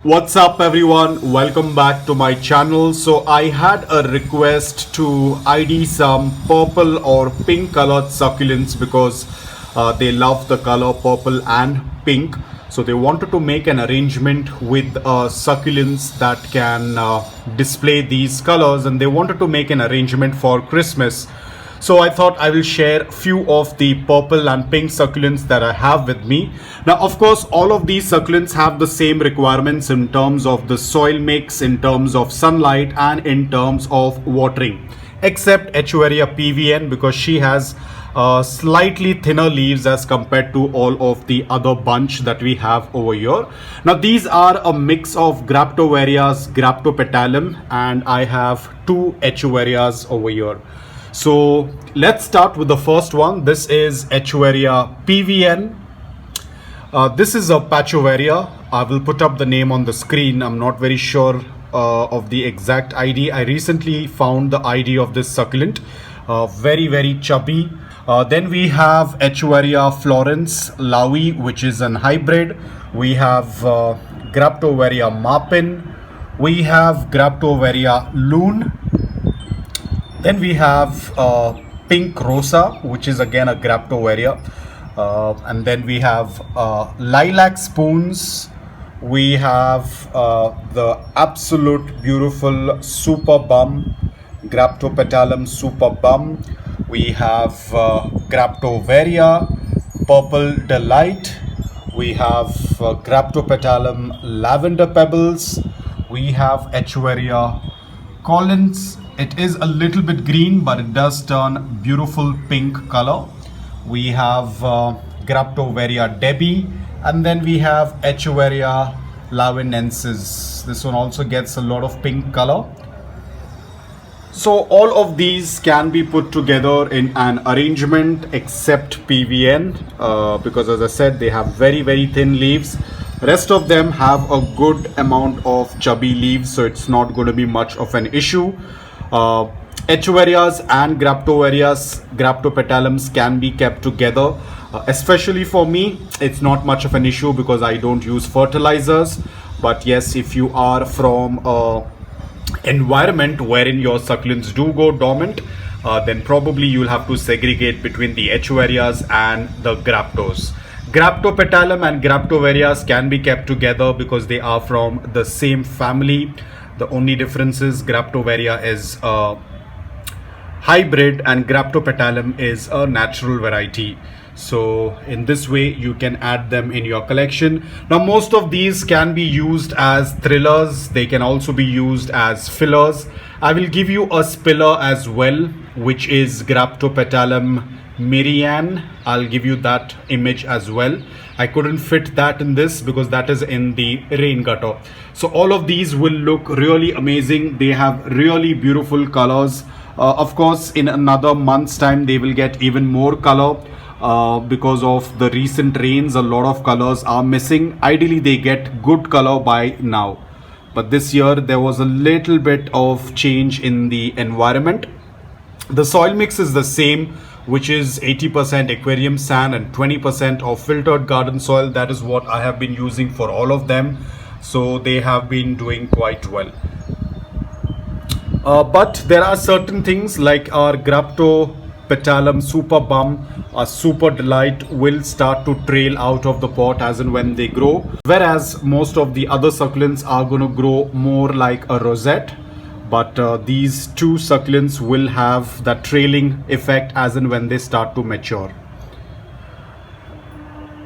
What's up everyone, welcome back to my channel. So I had a request to ID some purple or pink colored succulents because they love the color purple and pink. So they wanted to make an arrangement with succulents that can display these colors, and they wanted to make an arrangement for Christmas. So I thought I will share few of the purple and pink succulents that I have with me. Now, of course, all of these succulents have the same requirements in terms of the soil mix, in terms of sunlight, and in terms of watering, except Echeveria PVN, because she has slightly thinner leaves as compared to all of the other bunch that we have over here. Now, these are a mix of Graptovarias, Graptopetalum, and I have two Echeverias over here. So let's start with the first one. This is Echeveria PVN. This is a Pachoveria. I will put up the name on the screen. I'm not very sure of the exact ID. I recently found the ID of this succulent. Very chubby. Then we have Echeveria Florence Laui, which is an hybrid. We have Graptoveria Marpin. We have Graptoveria Loon. Then we have Pink Rosa, which is again a Graptoveria. And then we have Lilac Spoons. We have the absolute beautiful Super Bum, Graptopetalum Super Bum. We have Graptoveria, Purple Delight. We have Graptopetalum Lavender Pebbles. We have Echeveria Collins. It is a little bit green, but it does turn beautiful pink color. We have Graptoveria Debbie, and then we have Echeveria Lavinensis. This one also gets a lot of pink color. So all of these can be put together in an arrangement except PVN, because as I said, they have very thin leaves. Rest of them have a good amount of chubby leaves, so it's not going to be much of an issue. Echeverias and Graptovarias, Graptopetalums can be kept together. Especially for me, it's not much of an issue because I don't use fertilizers. But yes, if you are from an environment wherein your succulents do go dormant, then probably you'll have to segregate between the Echeverias and the Graptos. Graptopetalum and Graptovarias can be kept together because they are from the same family. The only difference is Graptoveria is a hybrid and Graptopetalum is a natural variety. So in this way you can add them in your collection. Now most of these can be used as thrillers. They can also be used as fillers. I will give you a spiller as well, which is Graptopetalum Miriam. I'll give you that image as well. I couldn't fit that in this because that is in the rain gutter. So all of these will look really amazing. They have really beautiful colors. Of course, in another month's time, they will get even more color. Because of the recent rains, a lot of colors are missing. Ideally, they get good color by now. But this year, there was a little bit of change in the environment. The soil mix is the same, which is 80% aquarium sand and 20% of filtered garden soil. That is what I have been using for all of them. So they have been doing quite well. But there are certain things like our Graptopetalum Super Bum, a Super Delight will start to trail out of the pot as and when they grow. Whereas most of the other succulents are going to grow more like a rosette. But these two succulents will have that trailing effect as and when they start to mature.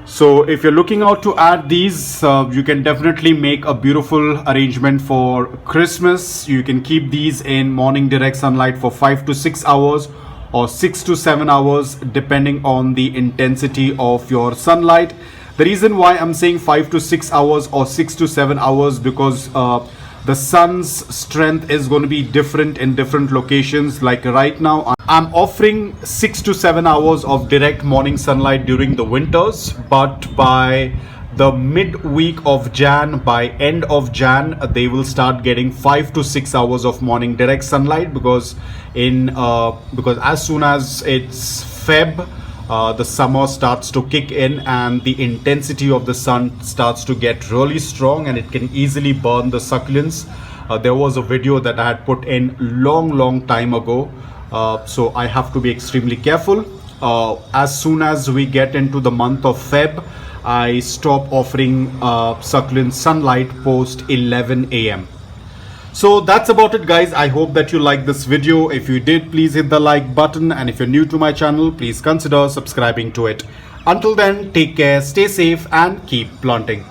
So if you're looking out to add these, you can definitely make a beautiful arrangement for Christmas. You can keep these in morning direct sunlight for 5 to 6 hours or 6 to 7 hours depending on the intensity of your sunlight. The reason why I'm saying 5 to 6 hours or 6 to 7 hours because the sun's strength is going to be different in different locations. Like right now, I'm offering 6 to 7 hours of direct morning sunlight during the winters, but by the midweek of Jan, by end of Jan, they will start getting 5 to 6 hours of morning direct sunlight because as soon as it's Feb, the summer starts to kick in and the intensity of the sun starts to get really strong, and it can easily burn the succulents. There was a video that I had put in long time ago, so I have to be extremely careful. As soon as we get into the month of Feb, I stop offering succulent sunlight post 11 a.m. So that's about it, guys. I hope that you liked this video. If you did, please hit the like button, and if you're new to my channel, please consider subscribing to it. Until then, take care, stay safe, and keep planting.